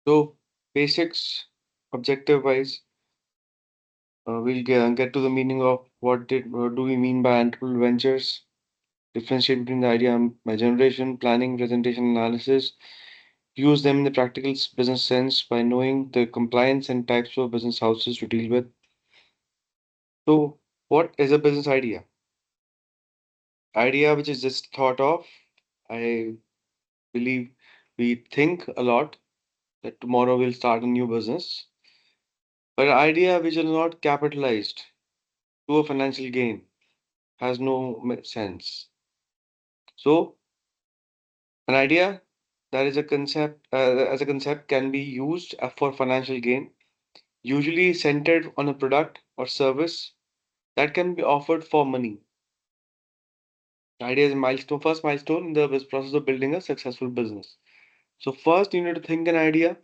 So, basics, objective wise, we'll get to the meaning of what do we mean by entrepreneurial ventures, differentiate between the idea and by generation, planning, presentation, analysis, use them in the practical business sense by knowing the compliance and types of business houses to deal with. So, what is a business idea? Idea which is just thought of. I believe we think a lot that tomorrow we'll start a new business, but idea which is not capitalized to a financial gain has no sense. So, an idea that is a concept as a concept can be used for financial gain, usually centered on a product or service that can be offered for money. The idea is a milestone, first milestone in the process of building a successful business. So first you need to think an idea,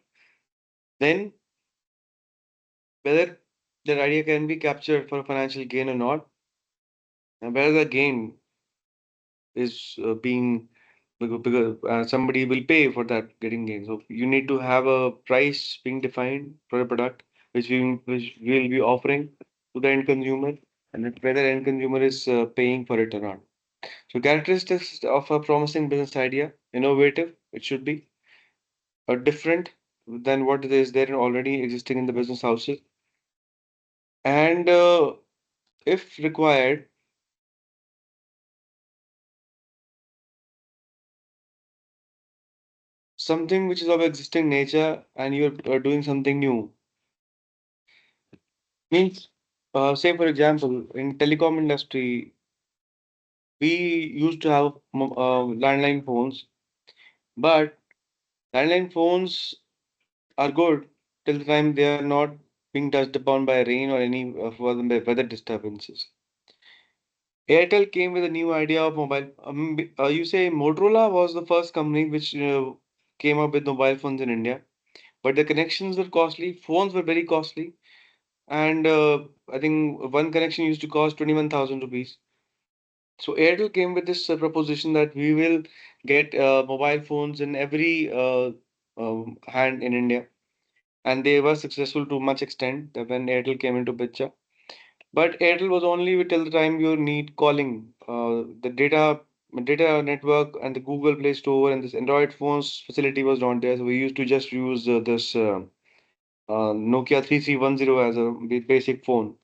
then whether that idea can be captured for financial gain or not, and whether the gain is being because somebody will pay for that getting gain. So you need to have a price being defined for a product which we will be offering to the end consumer, and whether end consumer is paying for it or not. So characteristics of a promising business idea: innovative, it should be different than what is there already existing in the business houses, and if required, something which is of existing nature and you're doing something new. Means, say for example, in telecom industry, we used to have landline phones, but landline phones are good till the time they are not being touched upon by rain or any weather disturbances. Airtel came with a new idea of mobile. You say Motorola was the first company which came up with mobile phones in India, but the connections were costly. Phones were very costly, and I think one connection used to cost 21,000 rupees. So Airtel came with this proposition that we will get mobile phones in every hand in India, and they were successful to much extent that when Airtel came into picture. But Airtel was only till the time you need calling. The data network and the Google Play Store and this Android phones facility was not there. So we used to just use this Nokia 3310 as a basic phone.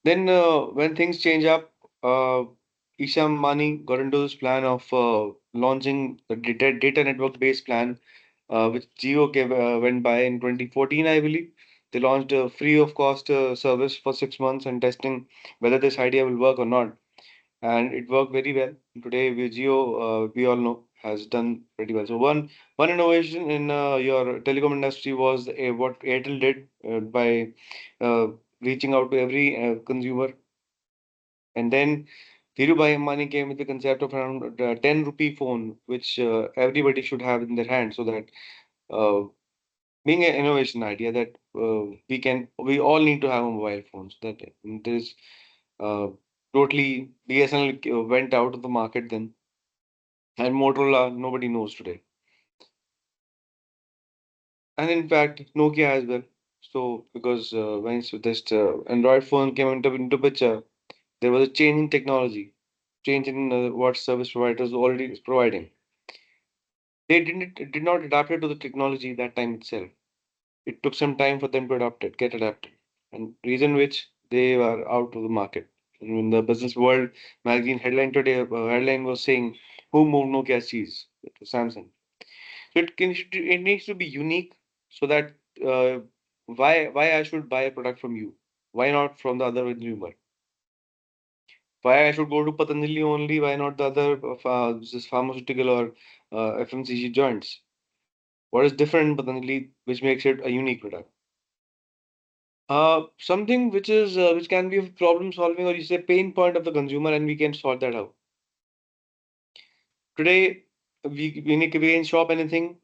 Then, when things change up, Isham Mani got into this plan of launching the data network based plan, which Jio went by in 2014, I believe. They launched a free of cost service for 6 months and testing whether this idea will work or not. And it worked very well. Today, Jio, we all know, has done pretty well. So, one innovation in your telecom industry was what Airtel did by uh, reaching out to every consumer. And then Dhirubhai Ambani came with the concept of around 10 rupee phone, which everybody should have in their hand, so that uh, being an innovation idea that we all need to have a mobile phone. So that there is uh, totally BSNL went out of the market then, and Motorola nobody knows today, and in fact Nokia as well. So because when this Android phone came into picture, there was a change in technology, change in what service providers were already providing. They did not adapt it to the technology that time itself. It took some time for them to adapt it, get adapted, and reason which they were out of the market. In the Business World magazine headline today, headline was saying, "Who moved Nokia's cheese?" It was Samsung. So it needs to be unique so that uh, why I should buy a product from you? Why not from the other consumer? Why I should go to Patanjali only? Why not the other this pharmaceutical or FMCG joints? What is different in Patanjali which makes it a unique product? Something which can be a problem solving or you say pain point of the consumer, and we can sort that out. Today, we can shop anything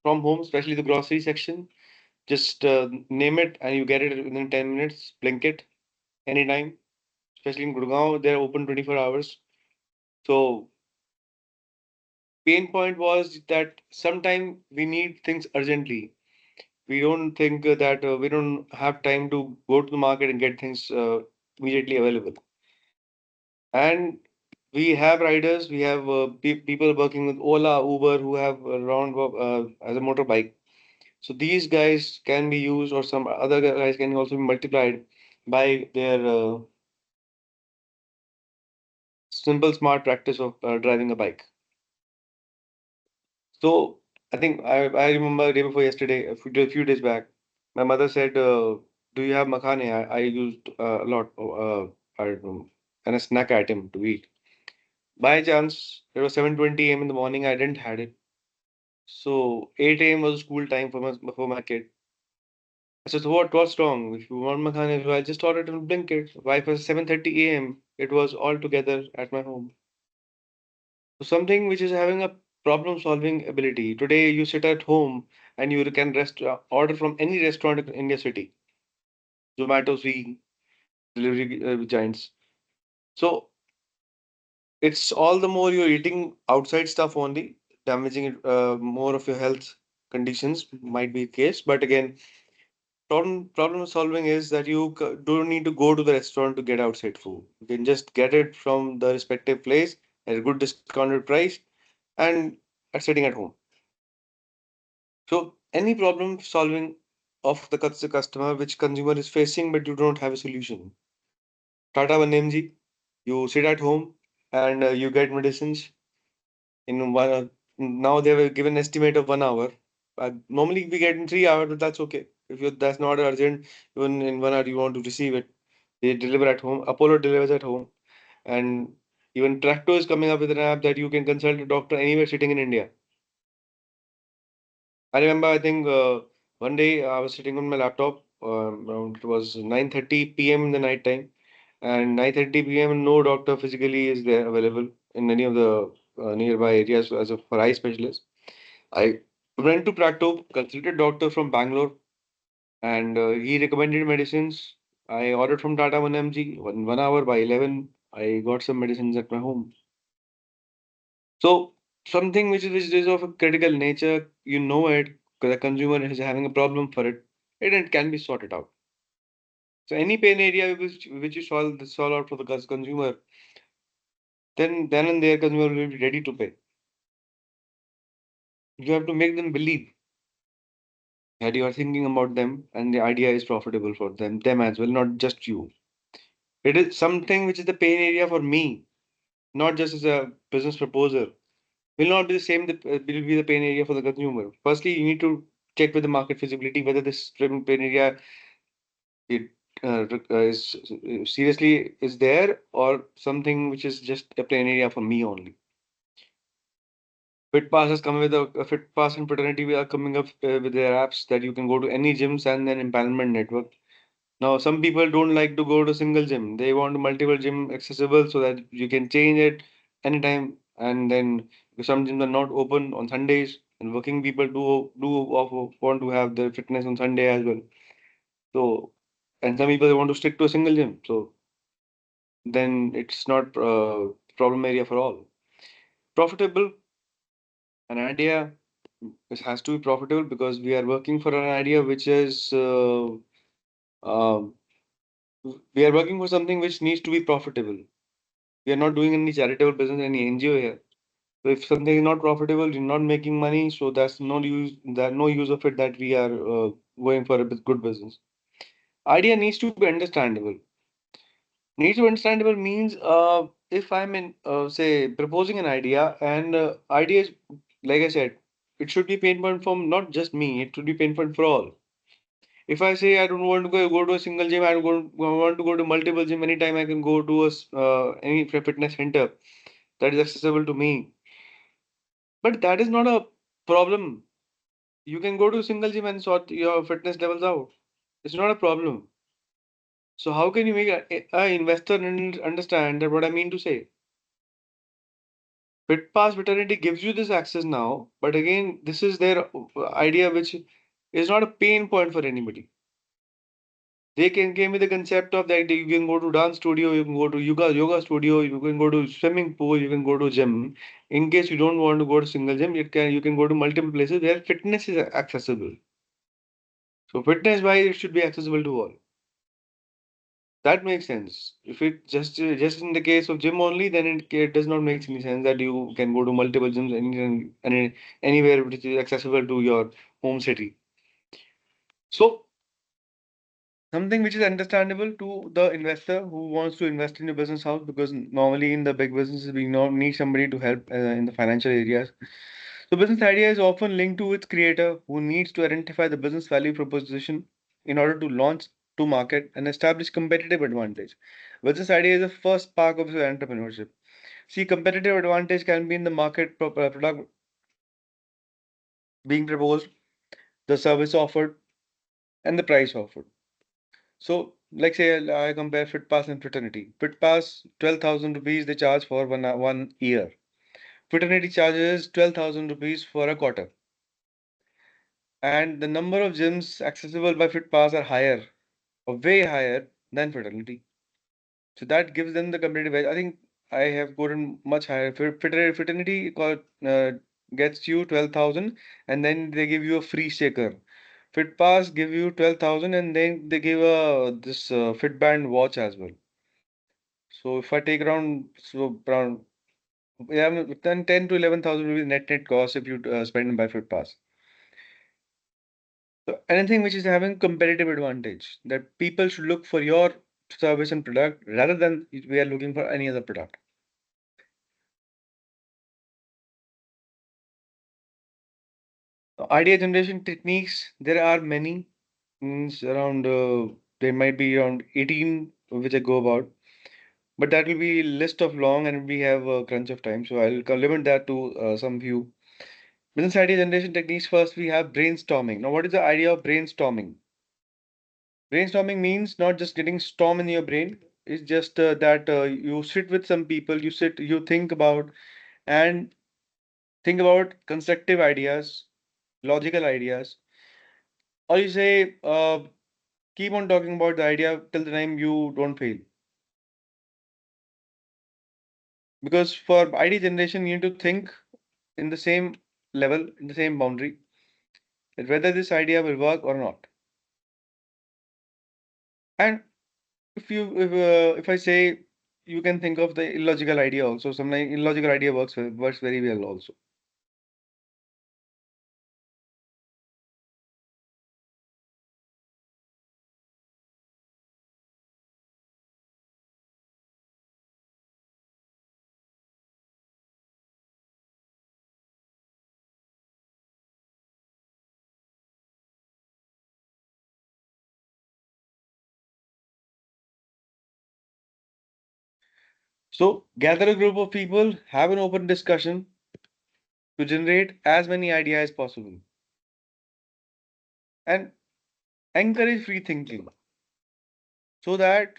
from home, especially the grocery section. Just name it and you get it within 10 minutes. Blink it anytime. Especially in Gurgaon, they're open 24 hours. So Pain point was that sometimes we need things urgently. We don't think that we don't have time to go to the market and get things immediately available. And we have riders, we have people working with Ola, Uber who have around as a motorbike. So these guys can be used, or some other guys can also be multiplied by their simple, smart practice of driving a bike. So I remember day before yesterday, a few days back, my mother said, "Do you have makhane?" I used a lot I don't know, and a snack item to eat. By chance, it was 7:20 a.m. in the morning. I didn't had it. So 8 a.m. was school time for my kid. I said, what's wrong? If you want makhana, I just ordered it and Blinkit. Why for 7:30 a.m. It was all together at my home. So something which is having a problem solving ability. Today you sit at home and you can order from any restaurant in India city. Zomato, Swiggy, delivery giants. So it's all the more you're eating outside stuff only, damaging more of your health conditions might be the case. But again, problem solving is that you don't need to go to the restaurant to get outside food. You can just get it from the respective place at a good discounted price and are sitting at home. So any problem solving of the customer which consumer is facing but you don't have a solution. Tata 1mg, you sit at home and you get medicines in now they have given estimate of 1 hour. Normally we get in 3 hours, but that's okay. If you that's not urgent, even in 1 hour you want to receive it. They deliver at home. Apollo delivers at home. And even Tracto is coming up with an app that you can consult a doctor anywhere sitting in India. I remember, I think one day I was sitting on my laptop. Around it was 9:30 p.m. in the night time, and 9:30 p.m. no doctor physically is there available in any of the nearby areas as a for eye specialist. I went to Practo, consulted doctor from Bangalore, and he recommended medicines. I ordered from Tata 1mg. 1 hour by 11, I got some medicines at my home. So something which is of a critical nature, you know it, the consumer is having a problem for it, it can be sorted out. So any pain area which you solve out for the consumer, then and there consumer will be ready to pay. You have to make them believe that you are thinking about them and the idea is profitable for them as well, not just you. It is something which is the pain area for me, not just as a business proposer. Will not be the same. Will be the pain area for the consumer. Firstly, you need to check with the market feasibility whether this pain area it is seriously is there or something which is just a pain area for me only. FitPass has come with a FitPass and Fraternity we are coming up with their apps that you can go to any gyms and then empowerment network. Now, some people don't like to go to single gym. They want multiple gym accessible so that you can change it anytime. And then some gyms are not open on Sundays, and working people want to have their fitness on Sunday as well. So, and some people want to stick to a single gym. So then it's not problem area for all. Profitable, an idea it has to be profitable because we are working for an idea which is um we are working for something which needs to be profitable. We are not doing any charitable business, any NGO here. So if something is not profitable, you're not making money, so that's no use. That no use of it that we are going for a good business. Idea needs to be understandable. Needs to be understandable means if I'm in say proposing an idea and idea is like I said, it should be pain point from not just me. It should be pain point for all. If I say I don't want to go to a single gym, I want to go to multiple gym. Anytime I can go to any fitness center that is accessible to me. But that is not a problem. You can go to a single gym and sort your fitness levels out. It's not a problem. So how can you make a investor understand that what I mean to say? FitPass Fraternity gives you this access now, but again, this is their idea which is not a pain point for anybody. They can came with the concept of that you can go to dance studio, you can go to yoga studio, you can go to swimming pool, you can go to gym. In case you don't want to go to single gym, you can go to multiple places where fitness is accessible. So fitness wise, it should be accessible to all. That makes sense. If it just in the case of gym only, then it does not make any sense that you can go to multiple gyms anywhere which is accessible to your home city. So something which is understandable to the investor who wants to invest in your business house, because normally in the big businesses we need somebody to help in the financial areas. So business idea is often linked to its creator who needs to identify the business value proposition in order to launch to market and establish competitive advantage. Business idea is the first spark of entrepreneurship. See, competitive advantage can be in the market product being proposed, the service offered, and the price offered. So, like say I compare FitPass and Fraternity. FitPass 12,000 rupees they charge for one year. Fraternity charges 12,000 rupees for a quarter. And the number of gyms accessible by FitPass are higher, or way higher than Fraternity. So that gives them the competitive edge. I think I have gotten much higher. Fraternity gets you 12,000 and then they give you a free shaker. FitPass give you 12,000 and then they give this Fitband watch as well. So if I take around yeah, then 10 to 11,000 rupees net cost if you spend by FitPass. So anything which is having competitive advantage that people should look for your service and product rather than we are looking for any other product. Idea generation techniques, there are many, means around there might be around 18 which I go about, but that will be list of long and we have a crunch of time, so I'll limit that to some few. Business idea generation techniques, first we have brainstorming. Now, what is the idea of brainstorming? Brainstorming means not just getting storm in your brain. It's just that you sit with some people, you and think about constructive ideas, logical ideas, or you say, keep on talking about the idea till the time you don't fail. Because for idea generation, you need to think in the same level, in the same boundary, that whether this idea will work or not. And if I say you can think of the illogical idea also. Sometimes illogical idea works very well also. So gather a group of people, have an open discussion to generate as many ideas as possible, and encourage free thinking so that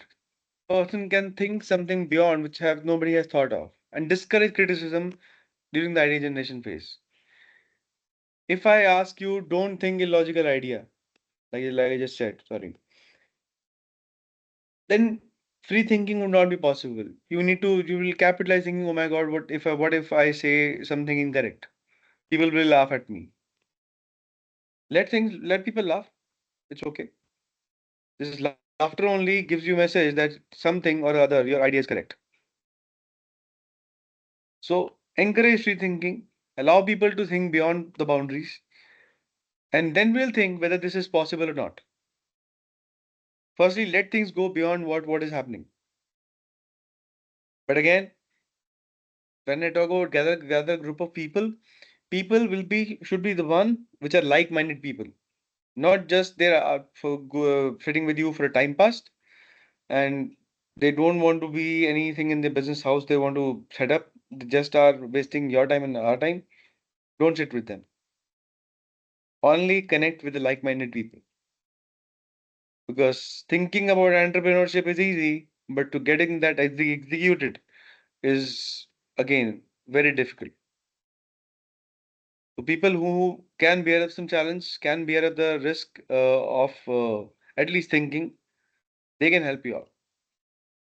person can think something beyond which have nobody has thought of, and discourage criticism during the idea generation phase. If I ask you, don't think illogical idea, like I just said, sorry, then free thinking would not be possible. You will capitalize thinking, oh my God, what if I say something incorrect? People will laugh at me. Let people laugh. It's okay. This laughter only gives you a message that something or other, your idea is correct. So encourage free thinking, allow people to think beyond the boundaries, and then we'll think whether this is possible or not. Firstly, let things go beyond what is happening. But again, when I talk about gather group of people, people will be should be the one which are like-minded people, not just they're sitting with you for a time pass and they don't want to be anything in the business house they want to set up. They just are wasting your time and our time. Don't sit with them. Only connect with the like-minded people, because thinking about entrepreneurship is easy, but to getting that executed is again very difficult. So people who can bear up some challenge, can bear up the risk of at least thinking, They can help you out.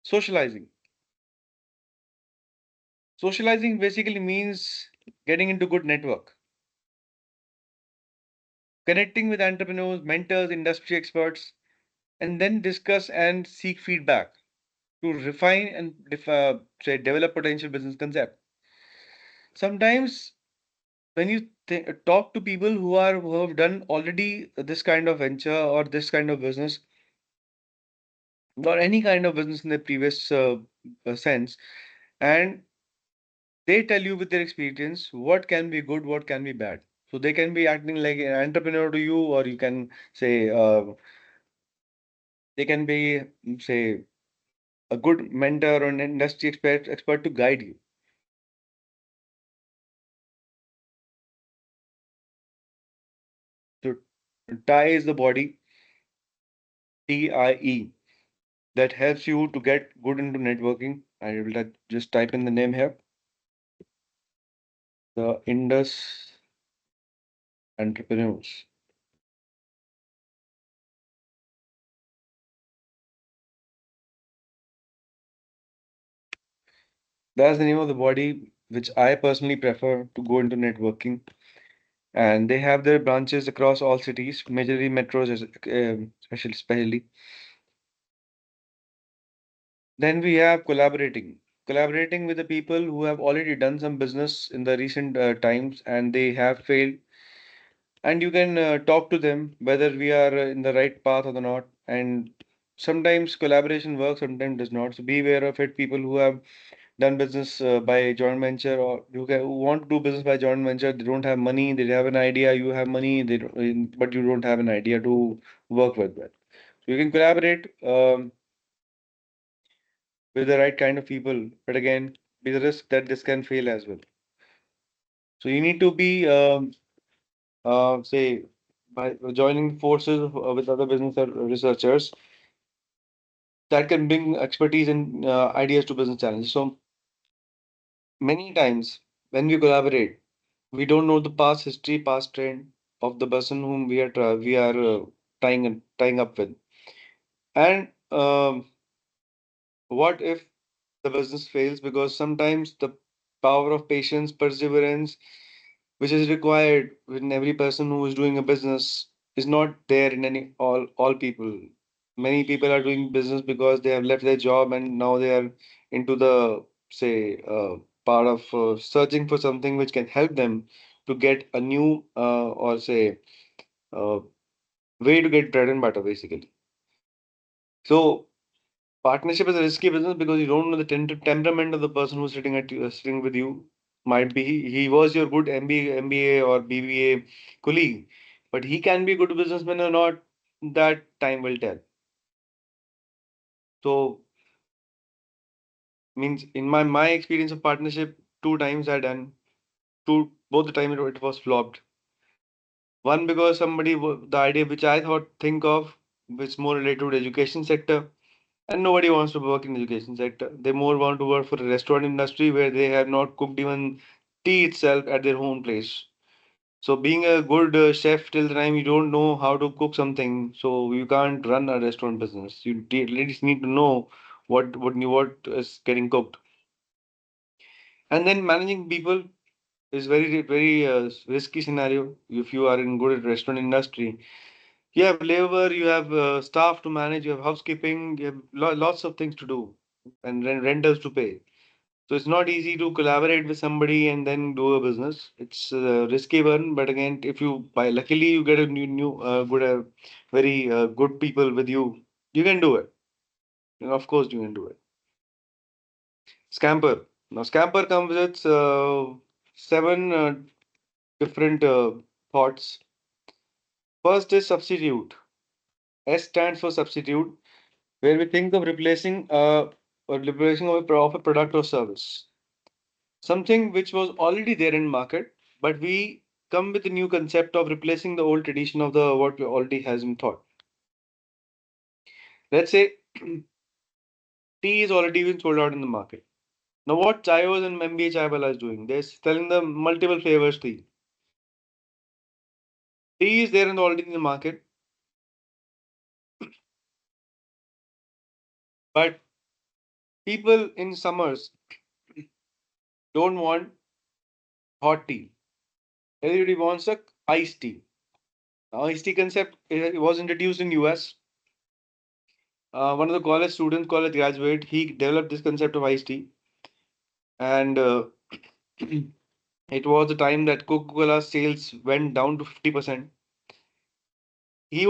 Socializing. Socializing basically means getting into good network, connecting with entrepreneurs, mentors, industry experts, and then discuss and seek feedback to refine and say develop potential business concept. Sometimes when you talk to people who have done already this kind of venture or this kind of business or any kind of business in the previous sense, and they tell you with their experience what can be good, what can be bad. So they can be acting like an entrepreneur to you, or you can say they can be say a good mentor or an industry expert to guide you. So tie is the body, TIE, that helps you to get good into networking. I will just type in the name here, the Indus Entrepreneurs. That's the name of the body which I personally prefer to go into networking. And they have their branches across all cities, majorly metros, especially. Then we have collaborating with the people who have already done some business in the recent times and they have failed. And you can talk to them whether we are in the right path or not. And sometimes collaboration works, sometimes does not. So be aware of it. People who have done business by joint venture or who want to do business by joint venture, they don't have money, they have an idea, you have money, but you don't have an idea to work with that. So you can collaborate with the right kind of people, but again, be the risk that this can fail as well. So you need to be, say, by joining forces with other business researchers that can bring expertise and ideas to business challenges. So many times when we collaborate, we don't know the past history, past trend of the person whom we are tying up with. And what if the business fails? Because sometimes the power of patience, perseverance, which is required in every person who is doing a business, is not there in any all people. Many people are doing business because they have left their job and now they are into the say part of searching for something which can help them to get a new or say uh, way to get bread and butter basically. So partnership is a risky business because you don't know the temperament of the person who's sitting with you. Might be he was your good MBA or BBA colleague, but he can be a good businessman or not. That time will tell. So means in my experience of partnership, two times I done two both the time it was flopped. One because the idea which I thought think of which more related to the education sector. And nobody wants to work in education sector. They more want to work for a restaurant industry where they have not cooked even tea itself at their home place. So being a good chef till the time you don't know how to cook something, so you can't run a restaurant business. You at least need to know what is getting cooked. And then managing people is very risky scenario if you are in good restaurant industry. You have labor, you have staff to manage, you have housekeeping, you have lots of things to do and rentals to pay. So it's not easy to collaborate with somebody and then do a business. It's a risky one, but again, if you by luckily you get a new good very good people with you, you can do it. And of course, you can do it. Scamper. Now, Scamper comes with seven different thoughts. First is substitute. S stands for substitute, where we think of replacing or replacing of a product or service. Something which was already there in market, but we come with a new concept of replacing the old tradition of the what we already has in thought. Let's say tea is already been sold out in the market. Now what Chayos and MBA Chaiwala is doing, they're selling the multiple flavors tea. Tea is there and already in the market. But people in summers don't want hot tea. Everybody wants a iced tea. Iced tea concept was introduced in US. One of the college students, college graduate, he developed this concept of iced tea, and it was the time that Coca-Cola sales went down to 50%. He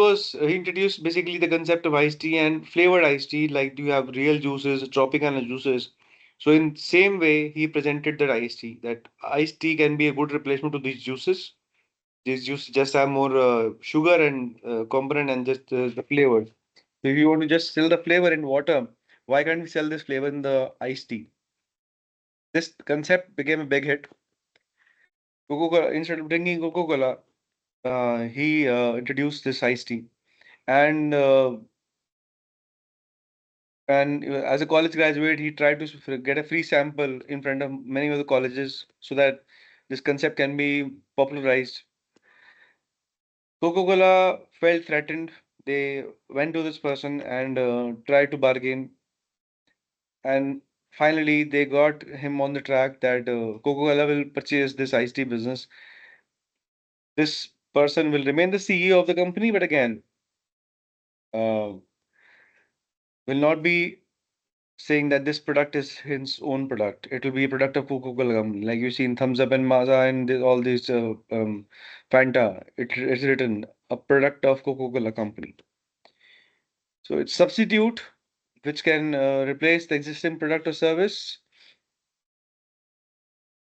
introduced basically the concept of iced tea and flavored iced tea, like you have real juices, tropical juices. So in same way, he presented that iced tea can be a good replacement to these juices. These juices just have more sugar and component and just the flavor. So if you want to just sell the flavor in water, why can't we sell this flavor in the iced tea? This concept became a big hit. Coca-Cola, instead of drinking Coca-Cola, he introduced this iced tea. And as a college graduate, he tried to get a free sample in front of many of the colleges so that this concept can be popularized. Coca-Cola felt threatened. They went to this person and tried to bargain. And finally, they got him on the track that Coca-Cola will purchase this iced tea business. This person will remain the CEO of the company, but again, uh, will not be saying that this product is his own product. It will be a product of Coca-Cola company. Like you see in Thumbs Up and Maaza and all these Fanta, it's written a product of Coca-Cola company. So it's substitute which can replace the existing product or service.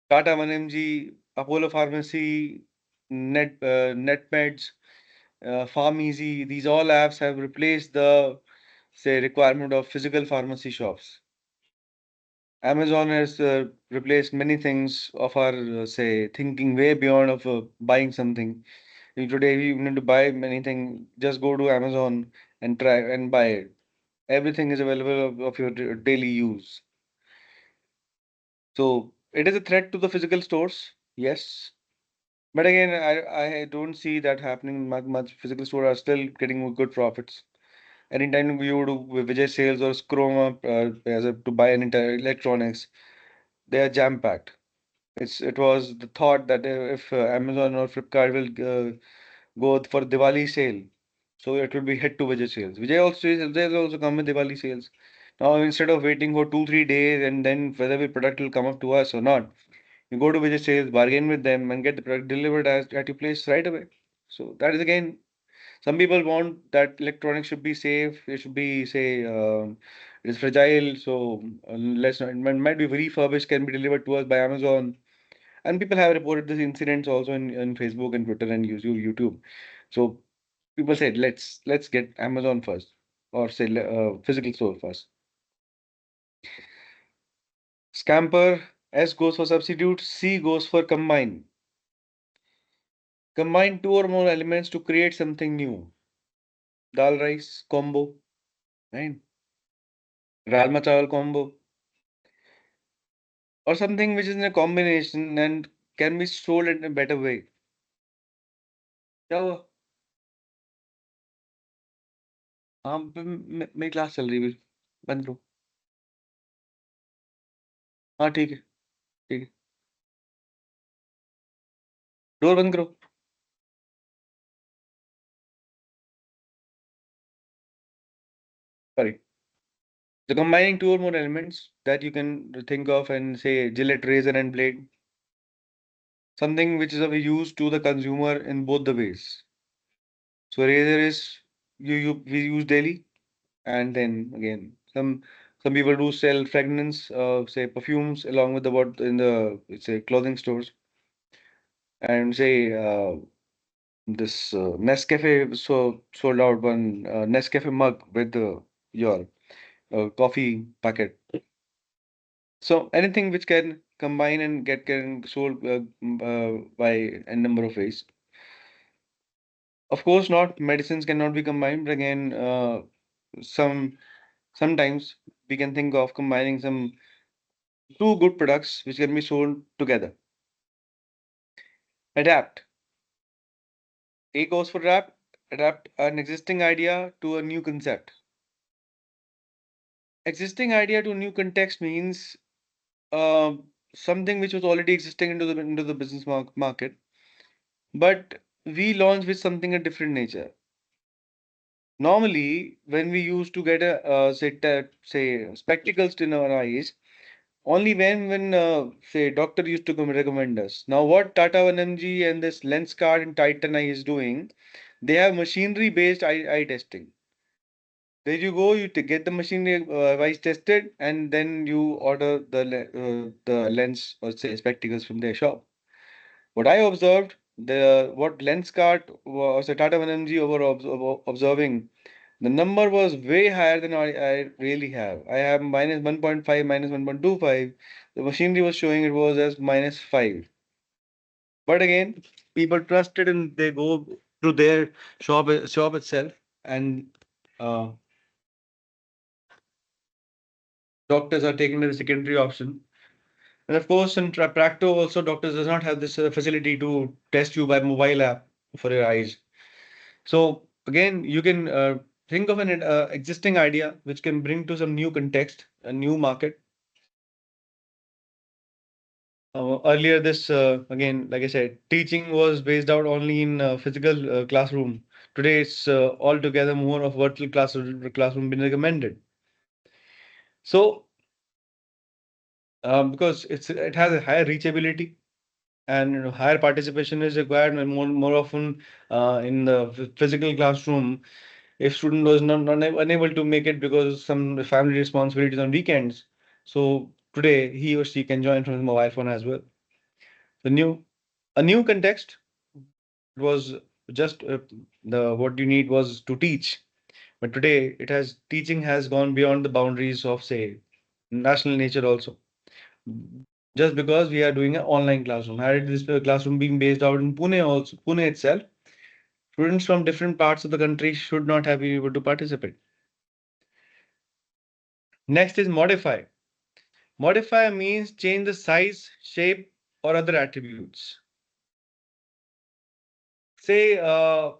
Tata 1mg, Apollo Pharmacy, NetMeds, Farm Easy, these all apps have replaced the say requirement of physical pharmacy shops. Amazon has replaced many things of our say thinking way beyond of buying something. Today we need to buy anything, just go to Amazon and try and buy it. Everything is available of your daily use. So it is a threat to the physical stores, yes. But again, I don't see that happening much. Physical stores are still getting good profits. Anytime you do Vijay sales or Chroma to buy an entire electronics, they are jam packed. It was the thought that if Amazon or Flipkart will go for Diwali sale, so it will be hit to Vijay sales. Vijay also come with Diwali sales. Now instead of waiting for 2 3 days and then whether the product will come up to us or not, you go to Vijay sales, bargain with them, and get the product delivered at your place right away. So that is again, some people want that electronics should be safe. It should be say it is fragile, so let's not. It might be refurbished, can be delivered to us by Amazon. And people have reported these incidents also in Facebook and Twitter and YouTube. So people said, let's get Amazon first, or say physical store first. Scamper, S goes for substitute, C goes for combine. Combine two or more elements to create something new. Dal rice combo, right? Rajma chawal combo, or something which is in a combination and can be sold in a better way. क्या हुआ? हाँ मेरी class चल रही है, बंद करो. हाँ ठीक है, ठीक है. डोर बंद करो. Sorry. So combining two or more elements that you can think of and say Gillette razor and blade, something which is of use to the consumer in both the ways. So razor is we use daily, and then again some people do sell fragrance, say perfumes along with the what in the say clothing stores, and say this Nescafe sold out one Nescafe mug with your coffee packet. So anything which can combine and get can sold by a number of ways. Of course, not medicines cannot be combined. But again, some sometimes we can think of combining some two good products which can be sold together. Adapt. A goes for adapt. Adapt an existing idea to a new concept. existing idea to new context means something which was already existing into the business market, but we launch with something a different nature. Normally, when we used to get a say spectacles in our eyes, only when say doctor used to recommend us. Now, what Tata 1mg and this lens card and Titan Eye is doing, they have machinery based eye testing. There you go, you get the machinery eyes tested, and then you order the lens or say spectacles from their shop. What I observed, the what lens cart was a Tata 1mg over observing, the number was way higher than I really have. I have minus 1.5, minus 1.25. The machinery was showing it was as minus 5. But again, people trusted and they go to their shop itself, and uh, doctors are taking the secondary option. And of course, in Practo also, doctors does not have this facility to test you by mobile app for your eyes. So again, you can think of an existing idea which can bring to some new context, a new market. Earlier, this again, like I said, teaching was based out only in physical classroom. Today, it's altogether more of virtual classroom being recommended. So because it has a higher reachability and higher participation is required, and more often in the physical classroom, if student was not unable to make it because of some family responsibilities on weekends, so today he or she can join from his mobile phone as well. The new a new context was just the what you need was to teach, but today it has teaching has gone beyond the boundaries of say national nature also. Just because we are doing an online classroom, had this classroom being based out in Pune itself, students from different parts of the country should not have been able to participate. Next is modify. Modify means change the size, shape, or other attributes. Say, uh,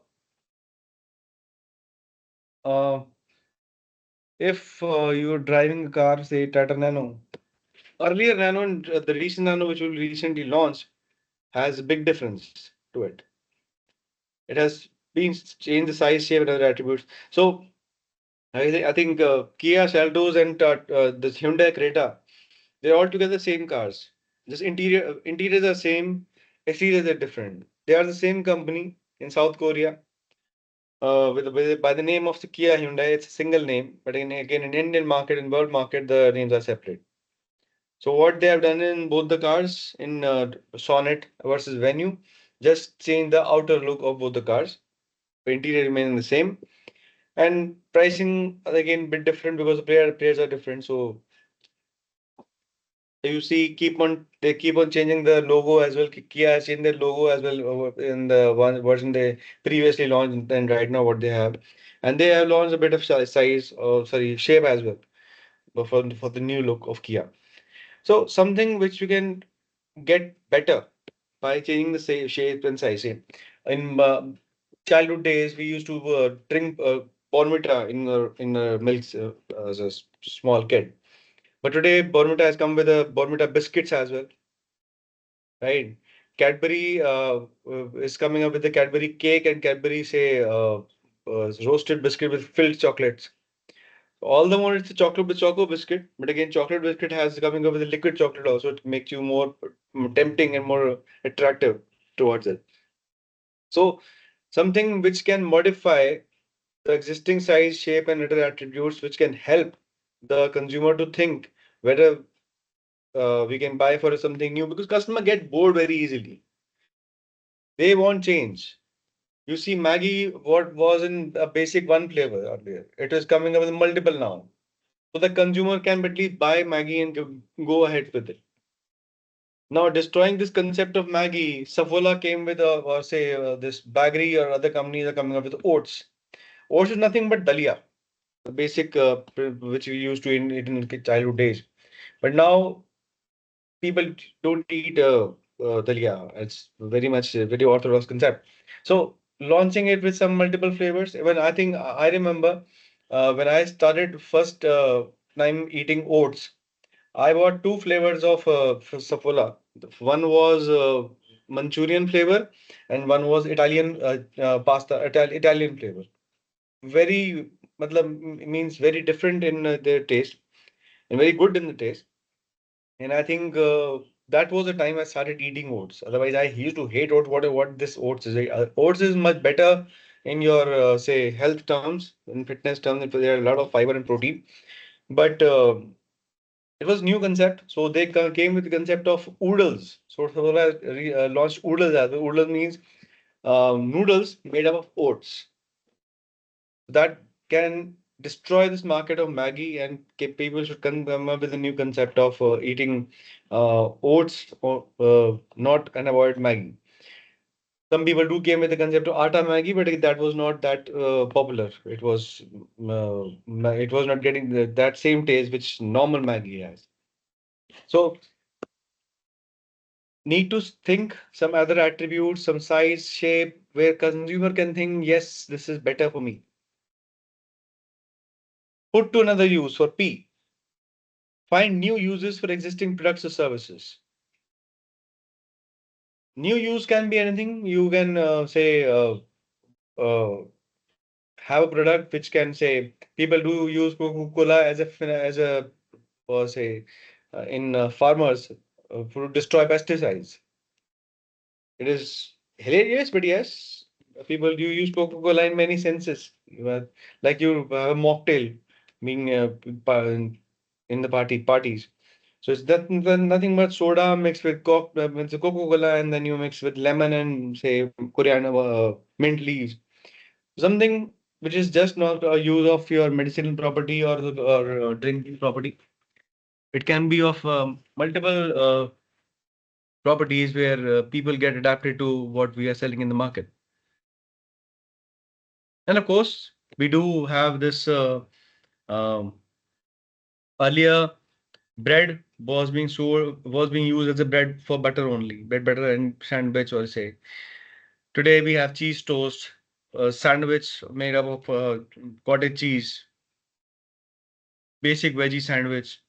if you're driving a car, say Tata Nano. Earlier Nano and the recent Nano, which we recently launched, has a big difference to it. It has been changed the size, shape, and other attributes. So I think Kia Seltos and the Hyundai Creta, they're all together same cars. Just interiors are same, exteriors are different. They are the same company in South Korea. By the name of the Kia Hyundai, it's a single name, but again in Indian market and world market, the names are separate. So what they have done in both the cars in Sonnet versus Venue, just change the outer look of both the cars. The interior remaining the same, and pricing again bit different because the players are different. So you see, they keep on changing the logo as well. Kia has changed their logo as well in the one version they previously launched, and right now what they have, and they have launched a bit of size or sorry shape as well, but for the new look of Kia. So something which you can get better by changing the shape and size. In childhood days, we used to drink Bormita in milk as a small kid. But today, Bormita has come with a Bormita biscuits as well, right? Cadbury is coming up with the Cadbury cake and Cadbury say roasted biscuit with filled chocolates. All the more it's a chocolate with choco biscuit, but again, chocolate biscuit has coming up with a liquid chocolate also. It makes you more tempting and more attractive towards it. So something which can modify the existing size, shape, and other attributes, which can help the consumer to think whether we can buy for something new because customer get bored very easily. They want change. You see, Maggie, what was in a basic one flavor earlier, it is coming up with multiple now. So the consumer can at least buy Maggie and go ahead with it. Now, destroying this concept of Maggie, Saffola came with or say this Baggery or other companies are coming up with oats. Oats is nothing but dalia, the basic which we used to eat in childhood days. But now people don't eat dalia. It's very much a very orthodox concept. So launching it with some multiple flavors. Even I think I remember when I started first. time eating oats. I bought two flavors of Safola. One was Manchurian flavor, and one was Italian pasta, Italian flavor. Very, means very different in their taste and very good in the taste. And I think that was the time I started eating oats. Otherwise, I used to hate oats. What this oats is? Oats is much better in your say health terms, in fitness terms. There are a lot of fiber and protein, but it was new concept. So they came with the concept of oodles. So Saffola launched oodles as well. Oodles means noodles made up of oats that can destroy this market of Maggie, and people should come up with a new concept of eating oats or not and avoid Maggie. Some people do came with the concept of atta Maggie, but that was not that popular. It was not getting that same taste which normal Maggie has. So need to think some other attributes, some size, shape, where consumer can think, yes, this is better for me. Put to another use for P. Find new uses for existing products or services. New use can be anything. You can say uh, have a product which can say people do use Coca-Cola as a say in farmers to destroy pesticides. It is hilarious, but yes, people do use Coca-Cola in many senses. Like you have a mocktail being in the parties. So it's nothing but soda mixed with Coca-Cola, and then you mix with lemon and say coriander, mint leaves. Something which is just not a use of your medicinal property or drinking property. It can be of multiple properties where people get adapted to what we are selling in the market. And of course, we do have this um, earlier bread was being used as a bread for butter only, bread butter and sandwich or say. Today we have cheese toast, a sandwich made up of cottage cheese, basic veggie sandwich,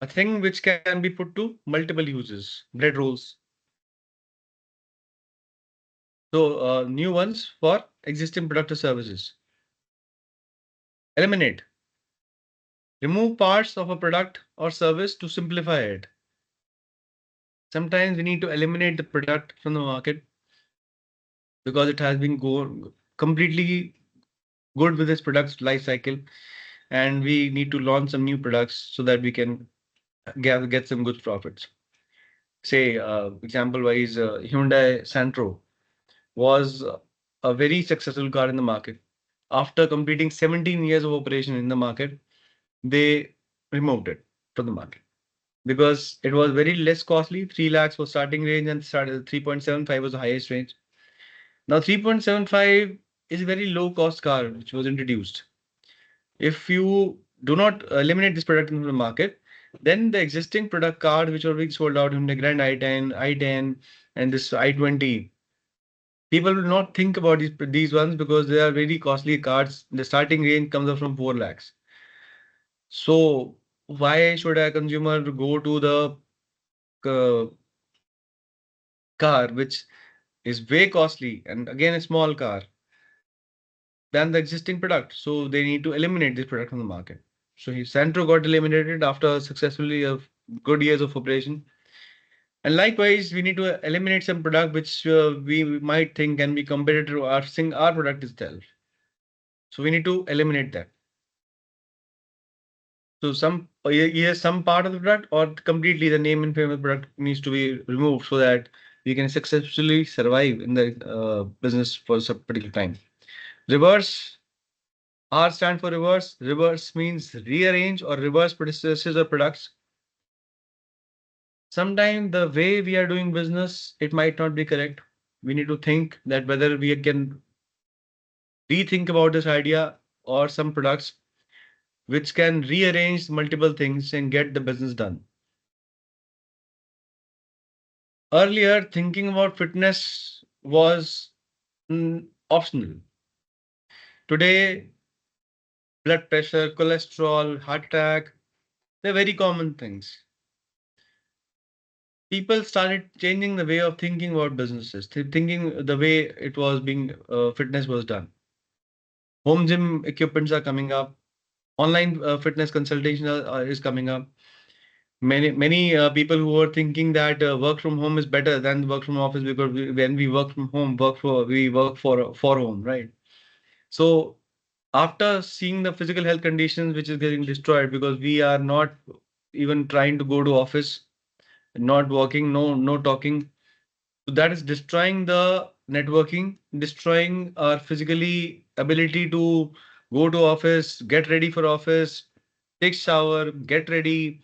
a thing which can be put to multiple uses, bread rolls. So new ones for existing product or services. Eliminate. Remove parts of a product or service to simplify it. Sometimes we need to eliminate the product from the market because it has been completely good with this product's life cycle, and we need to launch some new products so that we can get some good profits. Say, example wise, Hyundai Santro was a very successful car in the market. After completing 17 years of operation in the market, they removed it from the market because it was very less costly. 3 lakhs was starting range and started 3.75 was the highest range. Now 3.75 is a very low cost car which was introduced. If you do not eliminate this product in the market, then the existing product card which are being sold out in the Grand i10, and this i20, people will not think about these ones because they are very costly cards. The starting range comes up from 4 lakhs. So why should a consumer go to the uh, car which is way costly and again a small car than the existing product? So they need to eliminate this product from the market. So Santro got eliminated after successfully of good years of operation. And likewise, we need to eliminate some product which we might think can be competitive to our product itself. So we need to eliminate that. So either some part of the product or completely the name and fame of the product needs to be removed so that we can successfully survive in the business for some particular time. Reverse. R stand for reverse. Reverse means rearrange or reverse processes or products. Sometimes the way we are doing business, it might not be correct. We need to think that whether we can rethink about this idea or some products which can rearrange multiple things and get the business done. Earlier, thinking about fitness was optional. Today, blood pressure, cholesterol, heart attack. They're very common things. People started changing the way of thinking about businesses, thinking the way it was being fitness was done. Home gym equipments are coming up. Online fitness consultation is coming up. Many people who were thinking that work from home is better than work from office because when we work from home, we work for home, right? So after seeing the physical health conditions which is getting destroyed because we are not even trying to go to office, not working, no talking, so that is destroying the networking, destroying our physically ability to go to office, get ready for office, take shower, get ready,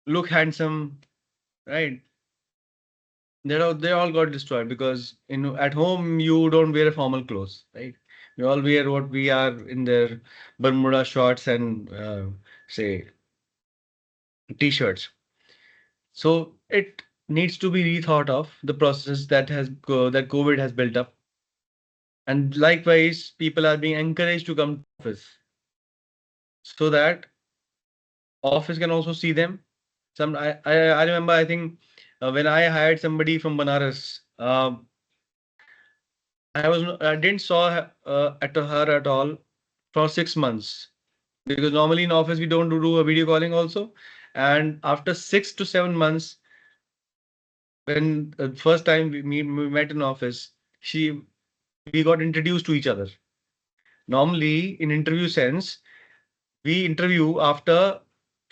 look handsome, right? They all got destroyed because at home you don't wear formal clothes, right? We all wear what we are in their Bermuda shorts and say t-shirts. So it needs to be rethought of the process that COVID has built up. And likewise, people are being encouraged to come to office so that office can also see them. I remember, I think when I hired somebody from Banaras, I didn't saw at her at all for 6 months because normally in office we don't do a video calling also. And after 6 to 7 months, when first time we met in office, she we got introduced to each other. Normally, in interview sense, we interview after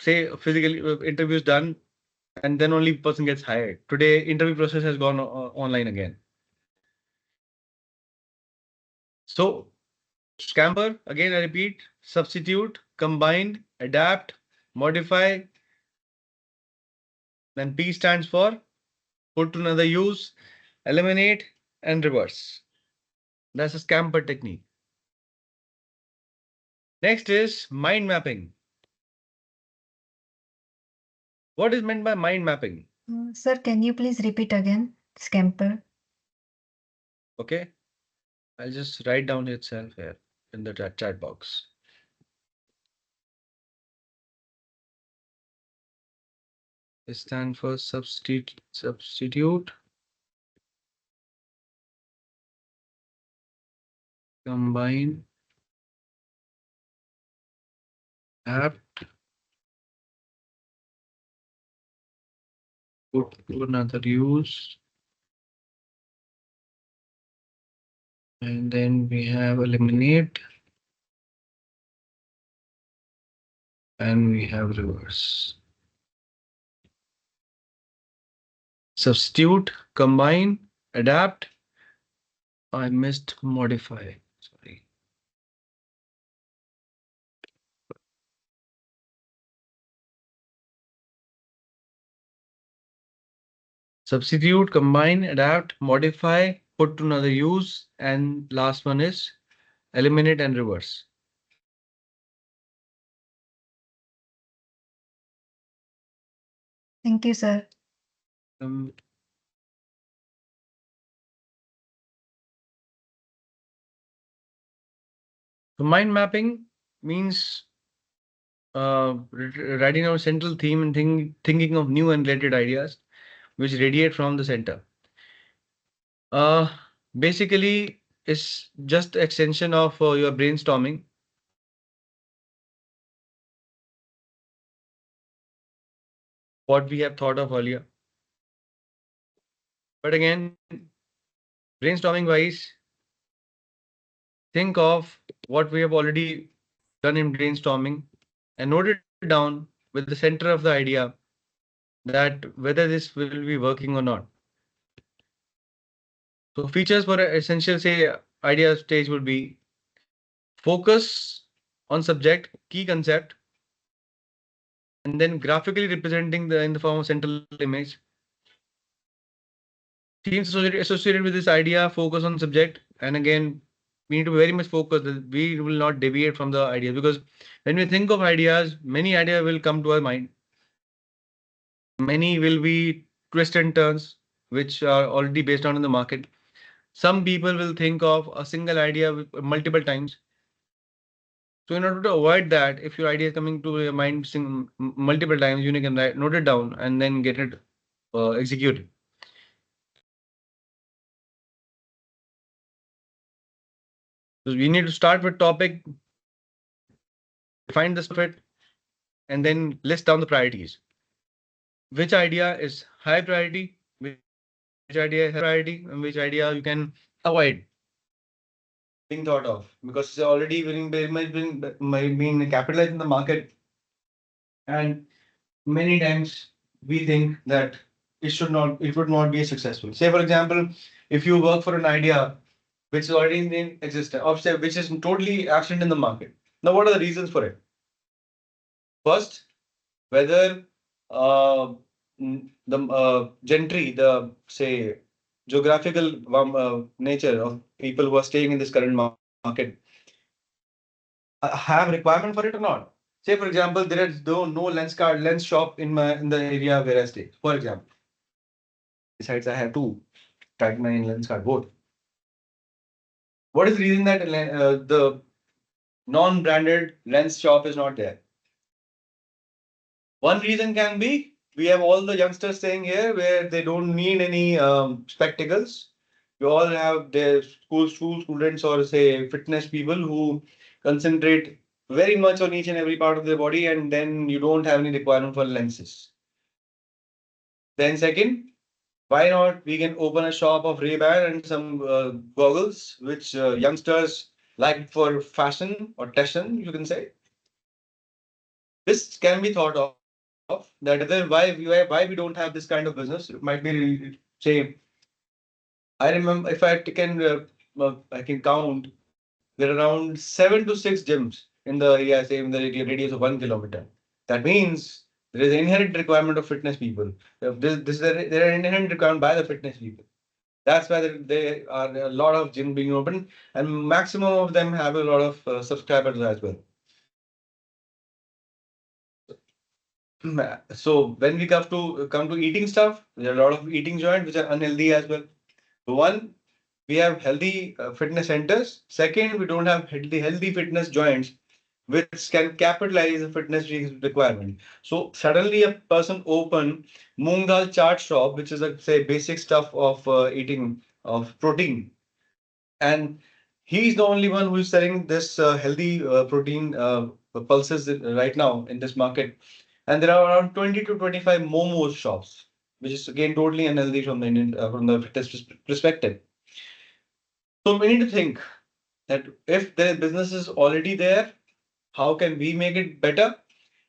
say physically interviews done, and then only person gets hired. Today, interview process has gone online again. So scamper, again I repeat, substitute, combine, adapt, modify. Then P stands for put to another use, eliminate, and reverse. That's a scamper technique. Next is mind mapping. What is meant by mind mapping? Sir, can you please repeat again? Scamper. Okay, I'll just write down itself here in the chat box. It stands for substitute, combine, apt, put to another use, and then we have eliminate, and we have reverse. Substitute, combine, adapt. I missed modify. Sorry. Substitute, combine, adapt, modify, put to another use, and last one is eliminate and reverse. Thank you, sir. Um, so mind mapping means writing out central theme and thinking of new and related ideas which radiate from the center. Uh, Basically, it's just extension of your brainstorming. What we have thought of earlier. But again, brainstorming wise, think of what we have already done in brainstorming and note it down with the center of the idea that whether this will be working or not. So features for essential say idea stage would be focus on subject, key concept, and then graphically representing in the form of central image. Themes associated with this idea, focus on subject, and again, we need to be very much focused that we will not deviate from the ideas because when we think of ideas, many ideas will come to our mind. Many will be twists and turns, which are already based on in the market. Some people will think of a single idea multiple times. So in order to avoid that, if your idea is coming to your mind multiple times, you can note it down and then get it executed. So we need to start with topic, define the scope of it, and then list down the priorities. Which idea is high priority, which idea is priority, and which idea you can avoid being thought of because it's already being capitalized in the market, and many times we think that it would not be successful. Say for example, if you work for an idea which is already in existence, or say which is totally absent in the market. Now, what are the reasons for it? First, whether the gentry, the say geographical nature of people who are staying in this current market have requirement for it or not. Say for example, there is no lens shop in the area where I stay. For example, besides I have two Titan and lens card both. What is the reason that the non-branded lens shop is not there? One reason can be we have all the youngsters staying here where they don't need any spectacles. We all have their school students or say fitness people who concentrate very much on each and every part of their body, and then you don't have any requirement for lenses. Then second, why not we can open a shop of Ray-Ban and some goggles which youngsters like for fashion or fashion, you can say. This can be thought of that then why we don't have this kind of business. It might be say I remember if I can count there are around 7 to 6 gyms in the area, say in the radius of 1 kilometer. That means there is an inherent requirement of fitness people. There are inherent requirement by the fitness people. That's why there are a lot of gyms being opened, and maximum of them have a lot of subscribers as well. So when we come to eating stuff, there are a lot of eating joints which are unhealthy as well. One, we have healthy fitness centers. Second, we don't have healthy fitness joints which can capitalize the fitness requirement. So suddenly a person open moong dal chaat shop, which is a say basic stuff of eating of protein, and he's the only one who is selling this healthy protein pulses right now in this market. And there are around 20 to 25 momos shops, which is again totally unhealthy from the from the fitness perspective. So we need to think that if the business is already there, how can we make it better?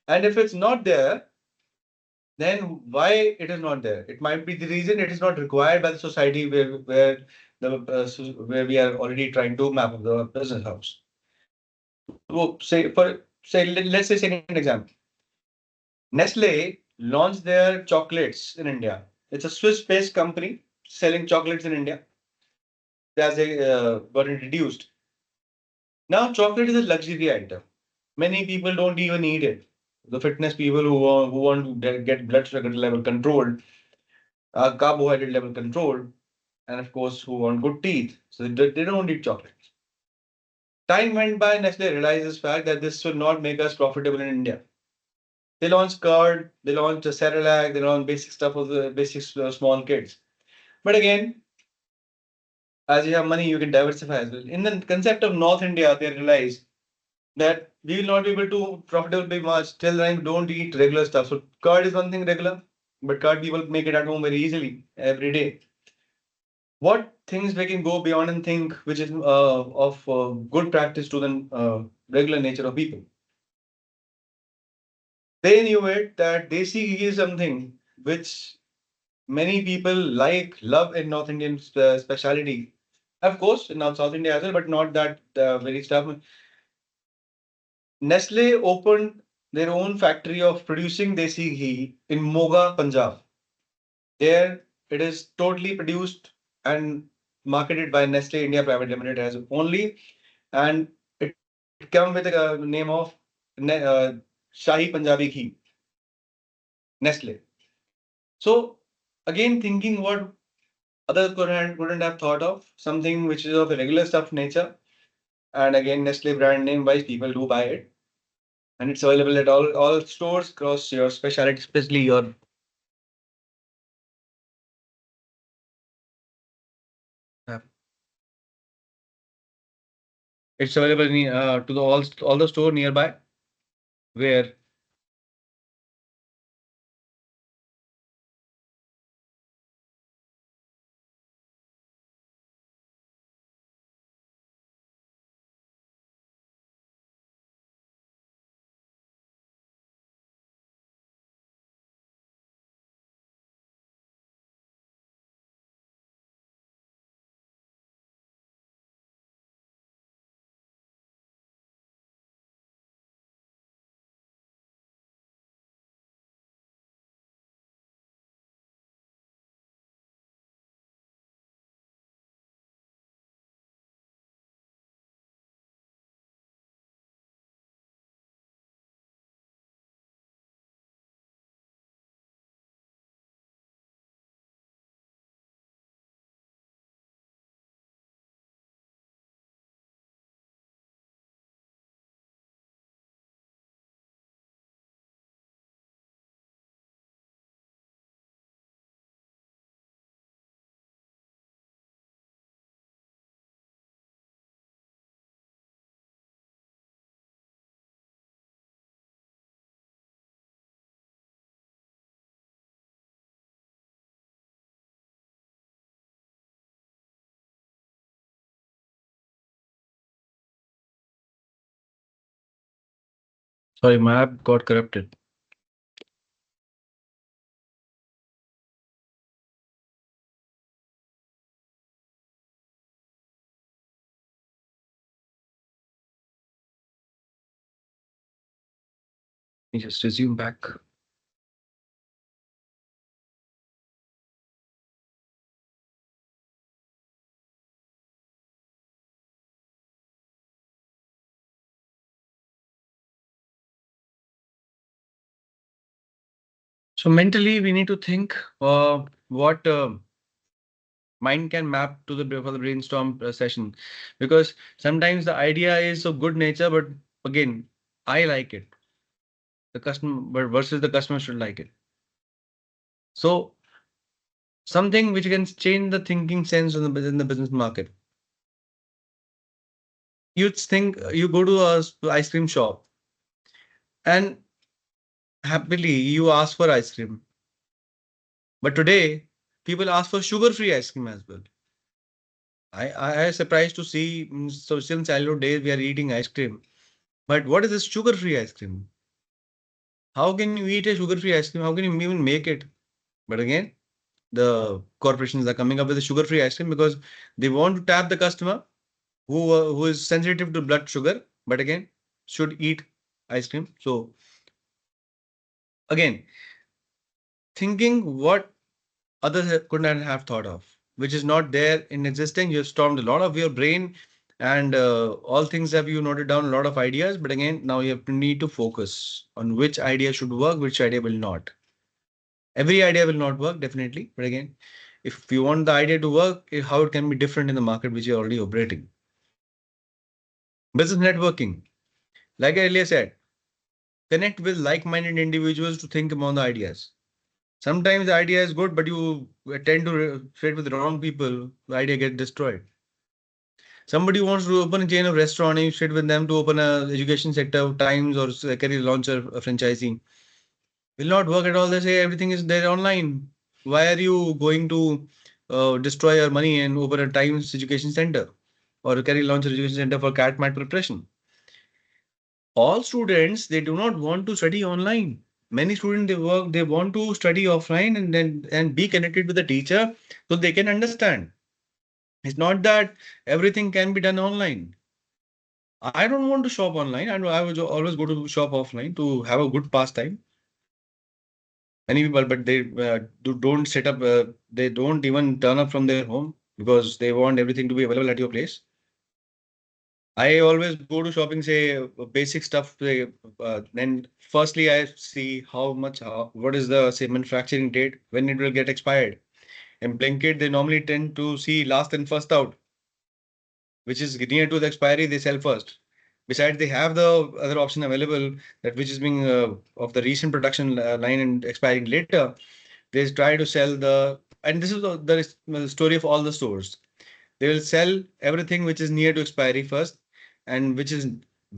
And if it's not there, then why it is not there? It might be the reason it is not required by the society where we are already trying to map up the business house. So let's say second example. Nestle launched their chocolates in India. It's a Swiss-based company selling chocolates in India as they got introduced. Now, chocolate is a luxury item. Many people don't even need it. The fitness people who want to get blood sugar level controlled, carbohydrate level controlled, and of course, who want good teeth. So they don't eat chocolate. Time went by, Nestle realized this fact that this will not make us profitable in India. They launched curd, they launched a Cerelac, they launched basic stuff of the basic small kids. But again, as you have money, you can diversify as well. In the concept of North India, they realized that we will not be able to profitable be much till then don't eat regular stuff. So curd is one thing regular, but curd people make it at home very easily every day. What things we can go beyond and think which is of good practice to the regular nature of people. They knew it that desi ghee is something which many people like, love in North Indian speciality. Of course, in South India as well, but not that very stuff. Nestle opened their own factory of producing desi ghee in Moga, Punjab. There, it is totally produced and marketed by Nestle India Private Limited as only, and it comes with a name of Shahi Punjabi Ghee, Nestle. So again, thinking what others couldn't have thought of something which is of a regular stuff nature, And again, Nestle brand name wise, people do buy it. And it's available at all stores across your specialty, especially your. It's available to the all the store nearby where. Sorry, my app got corrupted. Let me just resume back. So mentally, we need to think what mind can map to the for the brainstorm session, because sometimes the idea is of good nature, but again, I like it. The customer versus the customer should like it. So something which can change the thinking sense in the business market. You think you go to a ice cream shop and happily you ask for ice cream, but today people ask for sugar-free ice cream as well. I am surprised to see so since childhood days we are eating ice cream. But what is this sugar-free ice cream? How can you eat a sugar-free ice cream? How can you even make it? But again, the corporations are coming up with a sugar-free ice cream because they want to tap the customer who is sensitive to blood sugar, but again, should eat ice cream. So again, thinking what others couldn't have thought of, which is not there in existing. You've stormed a lot of your brain, and all things have you noted down a lot of ideas. But again, now you have to need to focus on which idea should work, which idea will not. Every idea will not work, definitely. But again, if you want the idea to work, how it can be different in the market which you're already operating. Business networking, like I earlier said, connect with like-minded individuals to think about the ideas. Sometimes the idea is good, but you tend to trade with the wrong people, the idea gets destroyed. Somebody wants to open a chain of restaurant and you sit with them to open a education sector, times or career launcher, a franchising. Will not work at all. They say everything is there online. Why are you going to destroy your money and open a times education center or a career launcher education center for cat mat preparation? All students, they do not want to study online. Many students they want to study offline and then and be connected with the teacher so they can understand. It's not that everything can be done online. I don't want to shop online. I would always go to shop offline to have a good pastime. Many people, but they don't set up. They don't even turn up from their home because they want everything to be available at your place. I always go to shopping, say basic stuff. Say, then firstly, I see how much, what is the say manufacturing date, when it will get expired. In Blinkit, they normally tend to see last and first out. which is near to the expiry, they sell first. Besides, they have the other option available that which is being of the recent production line and expiring later. They try to sell and this is the story of all the stores. They will sell everything which is near to expiry first, and which is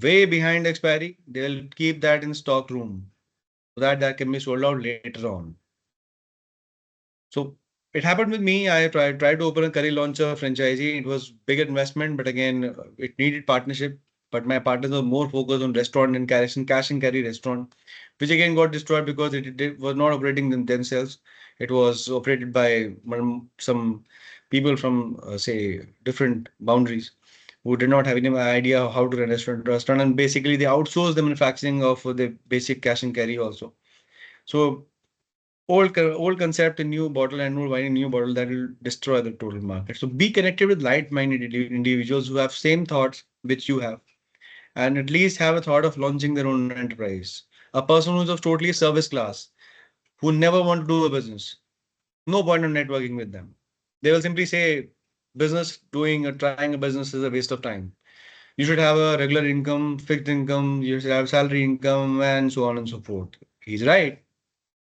way behind expiry. They will keep that in stock room so that that can be sold out later on. So it happened with me. I tried to open a curry launcher franchisee. It was bigger investment, but again, it needed partnership. But my partners were more focused on restaurant and cash and carry restaurant, which again got destroyed because it was not operating themselves. It was operated by some people from say different boundaries who did not have any idea how to run a restaurant, and basically they outsourced the manufacturing of the basic cash and carry also. So old concept in new bottle and old wine in new bottle that will destroy the total market. So be connected with like-minded individuals who have same thoughts which you have, and at least have a thought of launching their own enterprise. A person who's of totally service class, who never want to do a business, no point in networking with them. They will simply say business doing or trying a business is a waste of time. You should have a regular income, fixed income, you should have salary income, and so on and so forth. He's right.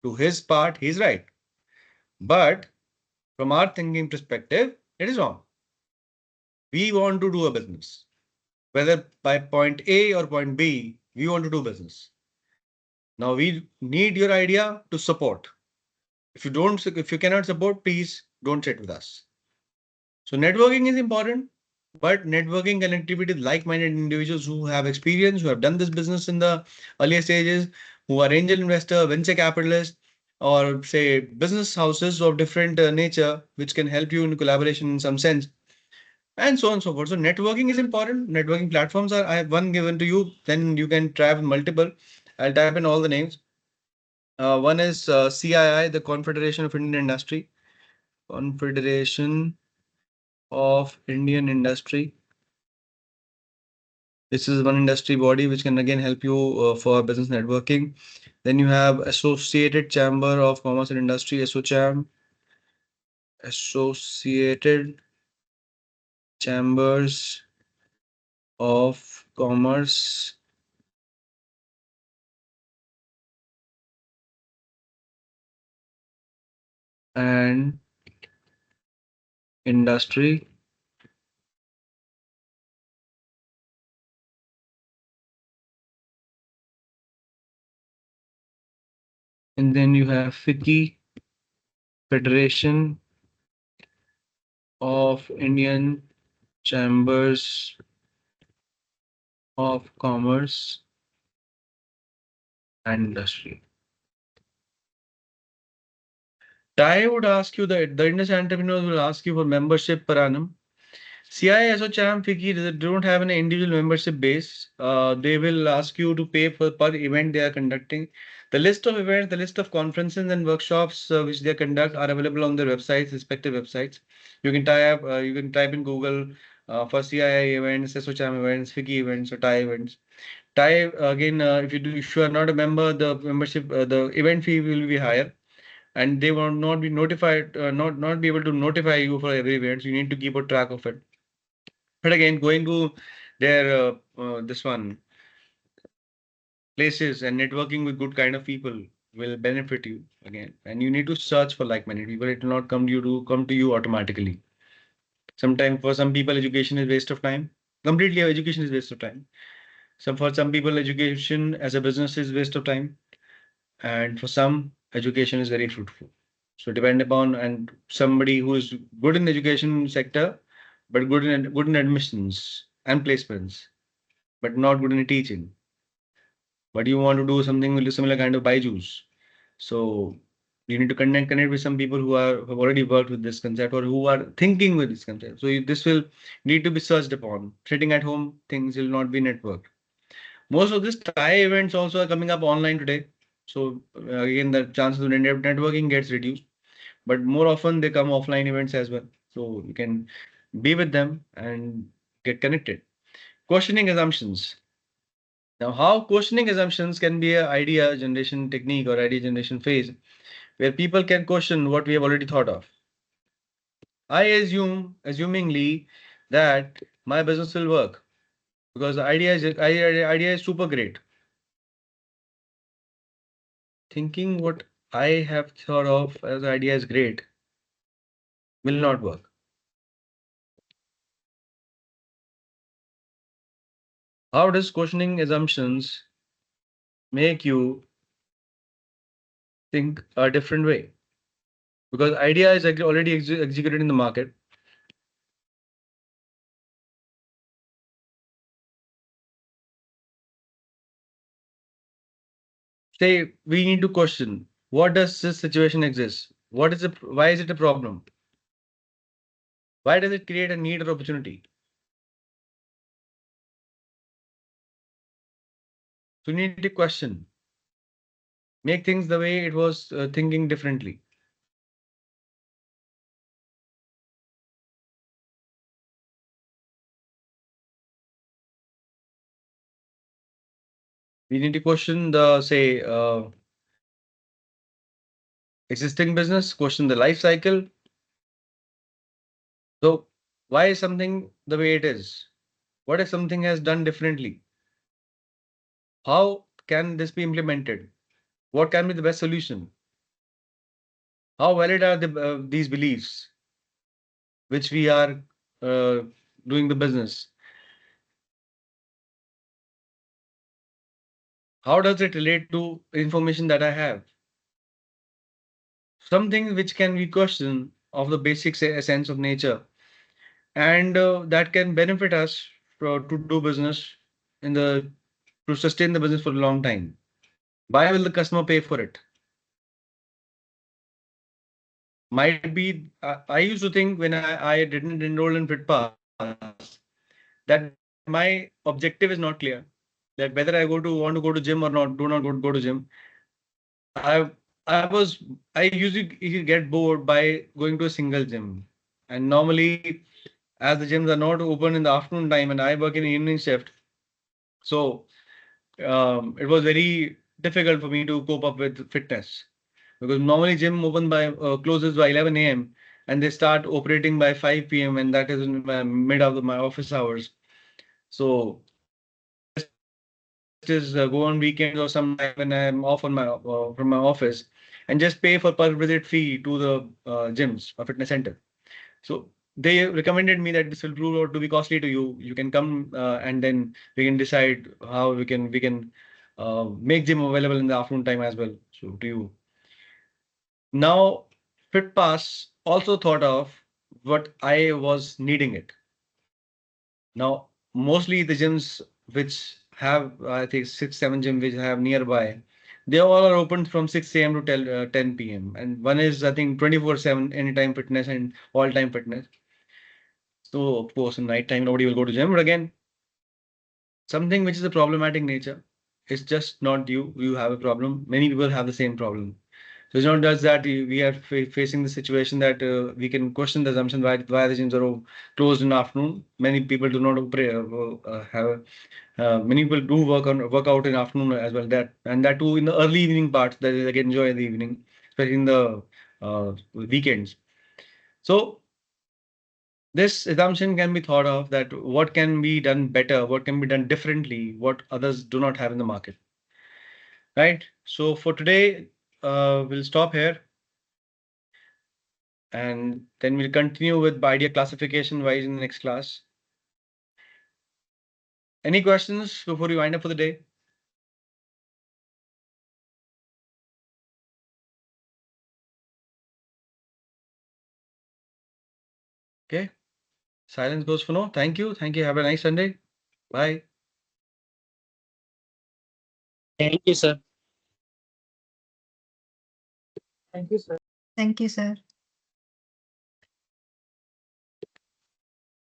To his part, he's right. But from our thinking perspective, it is wrong. We want to do a business. Whether by point A or point B, we want to do business. Now we need your idea to support. If you cannot support, please don't sit with us. So networking is important, but networking connectivity with like-minded individuals who have experience, who have done this business in the earlier stages, who are angel investor, venture capitalists, or say business houses of different nature, which can help you in collaboration in some sense, and so on and so forth. So networking is important. Networking platforms are, I have one given to you, then you can try with multiple. I'll type in all the names. One is CII, the Confederation of Indian Industry. Confederation of Indian Industry. This is one industry body which can again help you for business networking. Then you have Associated Chamber of Commerce and Industry, ASOCHAM, Associated Chambers of Commerce and Industry. And then you have FICCI, Federation of Indian Chambers of Commerce and Industry. I would ask you the industry entrepreneurs will ask you for membership per annum. CIS or CHAM FICCI they don't have an individual membership base. They will ask you to pay for per event they are conducting. The list of events, the list of conferences and workshops which they conduct are available on their websites, respective websites. You can type in Google for CII events, SOCHAM events, FICCI events, or TIE events. TIE again, if you are not a member, the membership, the event fee will be higher, and they will not be notified, not be able to notify you for every event. So you need to keep a track of it. But again, going to their this one places and networking with good kind of people will benefit you again. And you need to search for like-minded people. It will not come to you automatically. Sometimes for some people, education is waste of time. Completely, education is waste of time. For some people, education as a business is waste of time, and for some, education is very fruitful. So depend upon and somebody who is good in education sector, but good in admissions and placements, but not good in teaching. But you want to do something with a similar kind of Byju's. So you need to connect with some people who have already worked with this concept or who are thinking with this concept. So this will need to be searched upon. Sitting at home, things will not be networked. Most of these TIE events also are coming up online today. So again, the chances of networking gets reduced. But more often they come offline events as well. So you can be with them and get connected. Questioning assumptions. Now, how questioning assumptions can be an idea generation technique or idea generation phase where people can question what we have already thought of. I assumingly that my business will work because the idea is super great. Thinking what I have thought of as idea is great will not work. How does questioning assumptions make you think a different way? Because idea is already executed in the market. Say we need to question what does this situation exist? What is it? Why is it a problem? Why does it create a need or opportunity? So we need to question, make things the way it was thinking differently. We need to question the say existing business, question the life cycle. So why is something the way it is? What if something has done differently? How can this be implemented? What can be the best solution? How valid are these beliefs which we are uh, doing the business? How does it relate to information that I have? Something which can be questioned of the basic essence of nature, and that can benefit us to do business in the to sustain the business for a long time. Why will the customer pay for it? Might be I used to think when I didn't enroll in FitPass that my objective is not clear. That whether I want to go to gym or not, do not go to gym. I I was I usually get bored by going to a single gym, and normally as the gyms are not open in the afternoon time and I work in the evening shift, so it was very difficult for me to cope up with fitness because normally gym open by closes by 11 a.m. and they start operating by 5 p.m. and that is in my mid of my office hours. So all I can do is just go on weekends or sometime when I'm off on my from my office and just pay for per visit fee to the gyms or fitness center. So they recommended me that this will prove out to be costly to you. You can come and then we can decide how we can make gym available in the afternoon time as well. So to you now, FitPass also thought of what I was needing it. Now, mostly the gyms which have, I think, 6, 7 gyms which have nearby, they all are open from 6 a.m. to 10 p.m. And one is, I think, 24/7, anytime fitness and all time fitness. So, of course, in night time, nobody will go to gym. But again, something which is a problematic nature, it's just not you. You have a problem. Many people have the same problem. So it's not just that we are facing the situation that we can question the assumption why the gyms are closed in the afternoon. Many people do not have many people do work out in the afternoon as well. That too in the early evening part that they can enjoy in the evening, especially in the weekends. So this assumption can be thought of that what can be done better, what can be done differently, what others do not have in the market. Right. So for today, we'll stop here. And then we'll continue with idea classification wise in the next class. Any questions before we wind up for the day? Okay. Silence goes for no. Thank you. Thank you. Have a nice Sunday. Bye. Thank you, sir. Thank you, sir.